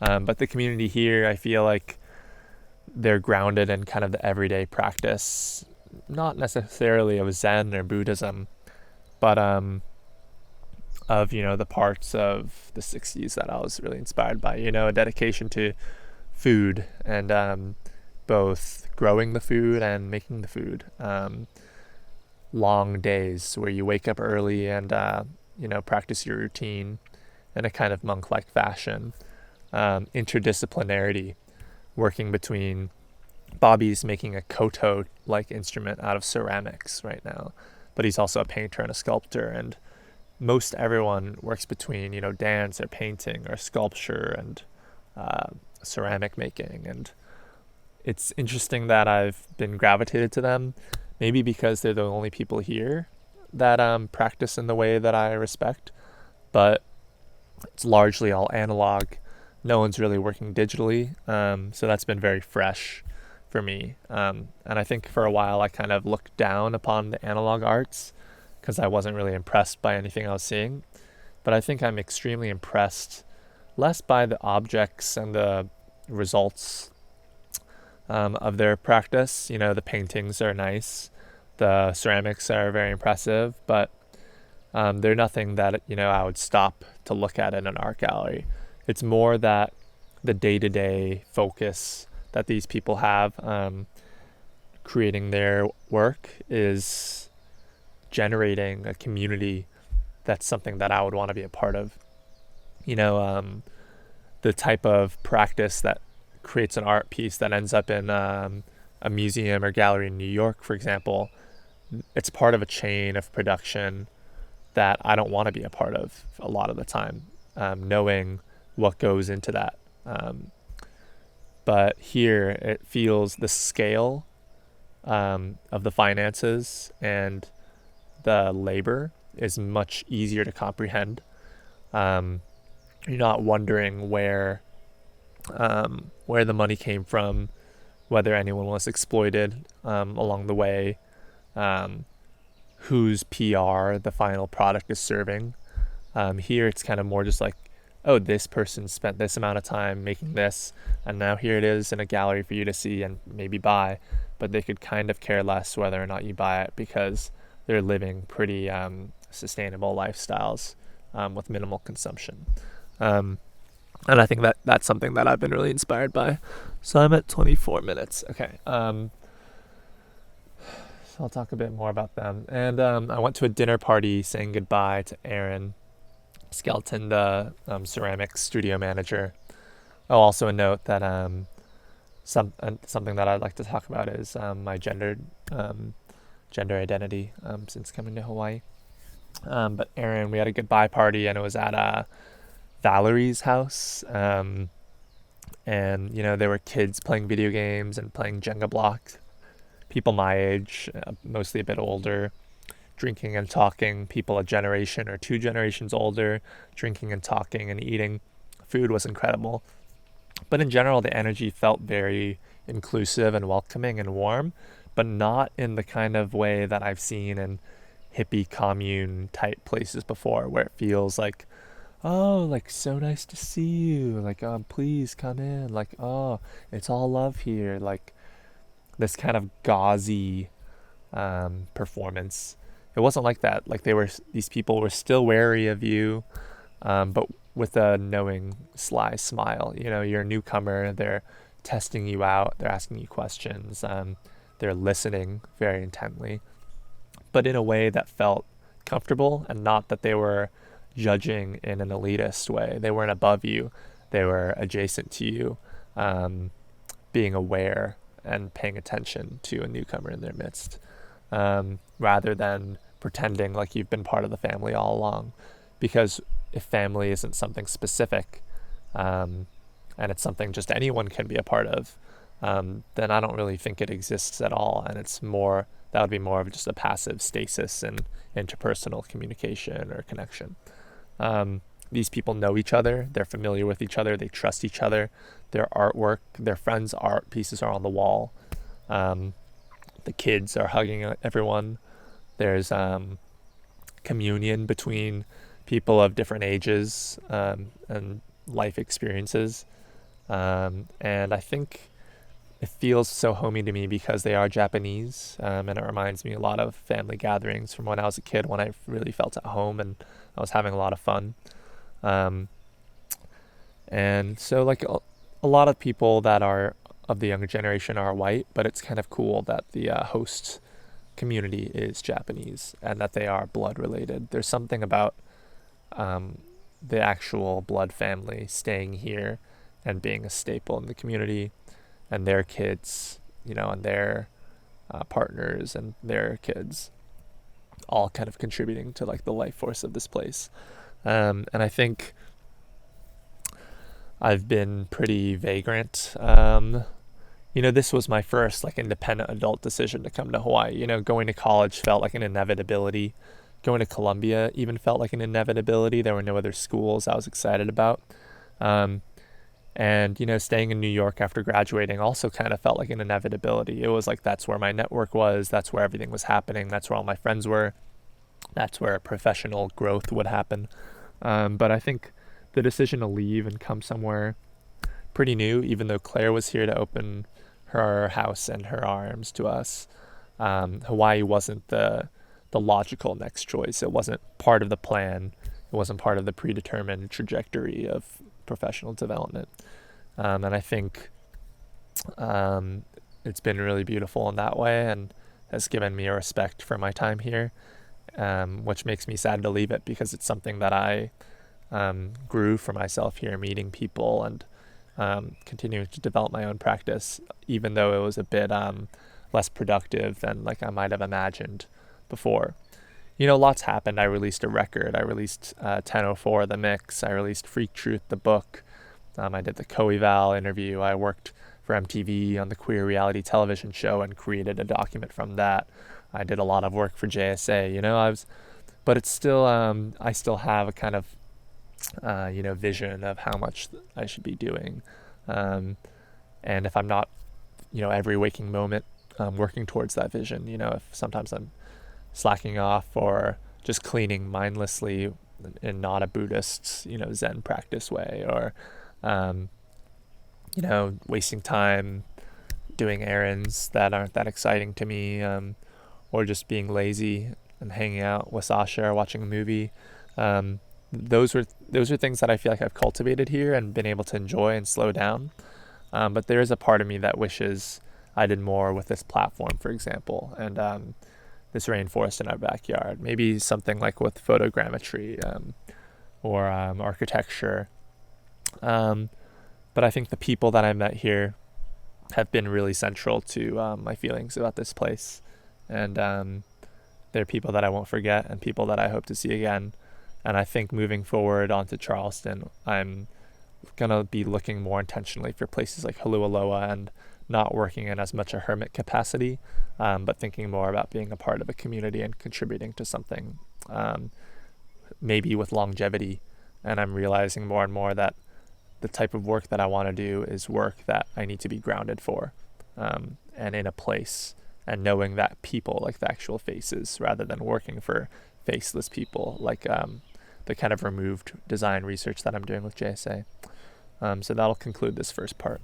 But the community here, I feel like they're grounded in kind of the everyday practice, not necessarily of Zen or Buddhism, but of the parts of the 60s that I was really inspired by. A dedication to food and both growing the food and making the food. Long days where you wake up early and practice your routine in a kind of monk-like fashion. Interdisciplinarity, working between Bobby's making a koto-like instrument out of ceramics right now, but he's also a painter and a sculptor, and most everyone works between dance or painting or sculpture and ceramic making. And it's interesting that I've been gravitated to them, maybe because they're the only people here that practice in the way that I respect, but it's largely all analog. No one's really working digitally, so that's been very fresh for me. And I think for a while I kind of looked down upon the analog arts because I wasn't really impressed by anything I was seeing. But I think I'm extremely impressed, less by the objects and the results of their practice. The paintings are nice, the ceramics are very impressive, but they're nothing that I would stop to look at in an art gallery. It's more that the day-to-day focus that these people have creating their work is generating a community that's something that I would want to be a part of. The type of practice that creates an art piece that ends up in a museum or gallery in New York, for example, it's part of a chain of production that I don't want to be a part of a lot of the time, knowing what goes into that. But here it feels the scale of the finances and the labor is much easier to comprehend. You're not wondering where the money came from, whether anyone was exploited along the way, whose PR the final product is serving. Here it's kind of more just like, oh, this person spent this amount of time making this, and now here it is in a gallery for you to see and maybe buy, but they could kind of care less whether or not you buy it because they're living pretty sustainable lifestyles with minimal consumption. And I think that's something that I've been really inspired by. So I'm at 24 minutes. Okay. So I'll talk a bit more about them. And I went to a dinner party saying goodbye to Aaron Skelton, the ceramics studio manager. Oh, also a note that something that I'd like to talk about is my gender identity since coming to Hawaii. But Aaron, we had a goodbye party, and it was at Valerie's house. And there were kids playing video games and playing Jenga blocks. People my age, mostly a bit older, drinking and talking. People a generation or two generations older, drinking and talking and eating. Food was incredible. But in general, the energy felt very inclusive and welcoming and warm, but not in the kind of way that I've seen in hippie commune type places before, where it feels like, oh, like, so nice to see you, like, please come in, like, oh, it's all love here, like this kind of gauzy performance. It wasn't like that. Like, these people were still wary of you, but with a knowing, sly smile. You're a newcomer, they're testing you out, they're asking you questions, they're listening very intently, but in a way that felt comfortable, and not that they were judging in an elitist way. They weren't above you, they were adjacent to you, being aware and paying attention to a newcomer in their midst, rather than pretending like you've been part of the family all along. Because if family isn't something specific, and it's something just anyone can be a part of, then I don't really think it exists at all. And that would be more of just a passive stasis in interpersonal communication or connection. These people know each other, they're familiar with each other, they trust each other, their artwork, their friends' art pieces are on the wall. The kids are hugging everyone. There's communion between people of different ages and life experiences. And I think it feels so homey to me because they are Japanese, and it reminds me a lot of family gatherings from when I was a kid, when I really felt at home and I was having a lot of fun. Um, and so, like, a lot of people that are of the younger generation are white, but it's kind of cool that the host community is Japanese and that they are blood related. There's something about um, the actual blood family staying here and being a staple in the community, and their kids, and their partners and their kids, all kind of contributing to like the life force of this place. And I think I've been pretty vagrant. This was my first like independent adult decision to come to Hawaii. Going to college felt like an inevitability. Going to Columbia even felt like an inevitability. There were no other schools I was excited about. And staying in New York after graduating also kind of felt like an inevitability. It was like that's where my network was, that's where everything was happening, that's where all my friends were, that's where professional growth would happen. But I think the decision to leave and come somewhere pretty new, even though Claire was here to open her house and her arms to us, Hawaii wasn't the logical next choice. It wasn't part of the plan. It wasn't part of the predetermined trajectory of professional development. And I think it's been really beautiful in that way and has given me a respect for my time here, which makes me sad to leave it because it's something that I grew for myself here, meeting people and continuing to develop my own practice, even though it was a bit less productive than like I might have imagined before. Lots happened. I released a record. I released 1004, The Mix. I released Freak Truth, the book. I did the Co-Eval interview. I worked for MTV on the queer reality television show and created a document from that. I did a lot of work for JSA. But it's still, I still have a kind of, vision of how much I should be doing. And if I'm not, every waking moment working towards that vision, if sometimes I'm slacking off or just cleaning mindlessly in not a Buddhist, Zen practice way, or, wasting time doing errands that aren't that exciting to me, or just being lazy and hanging out with Sasha or watching a movie. Those are things that I feel like I've cultivated here and been able to enjoy and slow down. But there is a part of me that wishes I did more with this platform, for example, and this rainforest in our backyard. Maybe something like with photogrammetry or architecture. But I think the people that I met here have been really central to my feelings about this place. And they're people that I won't forget and people that I hope to see again. And I think moving forward onto Charleston, I'm going to be looking more intentionally for places like Holualoa and not working in as much a hermit capacity, but thinking more about being a part of a community and contributing to something, maybe with longevity. And I'm realizing more and more that the type of work that I want to do is work that I need to be grounded for, and in a place, and knowing that people, like the actual faces, rather than working for faceless people, like the kind of removed design research that I'm doing with JSA. So that'll conclude this first part.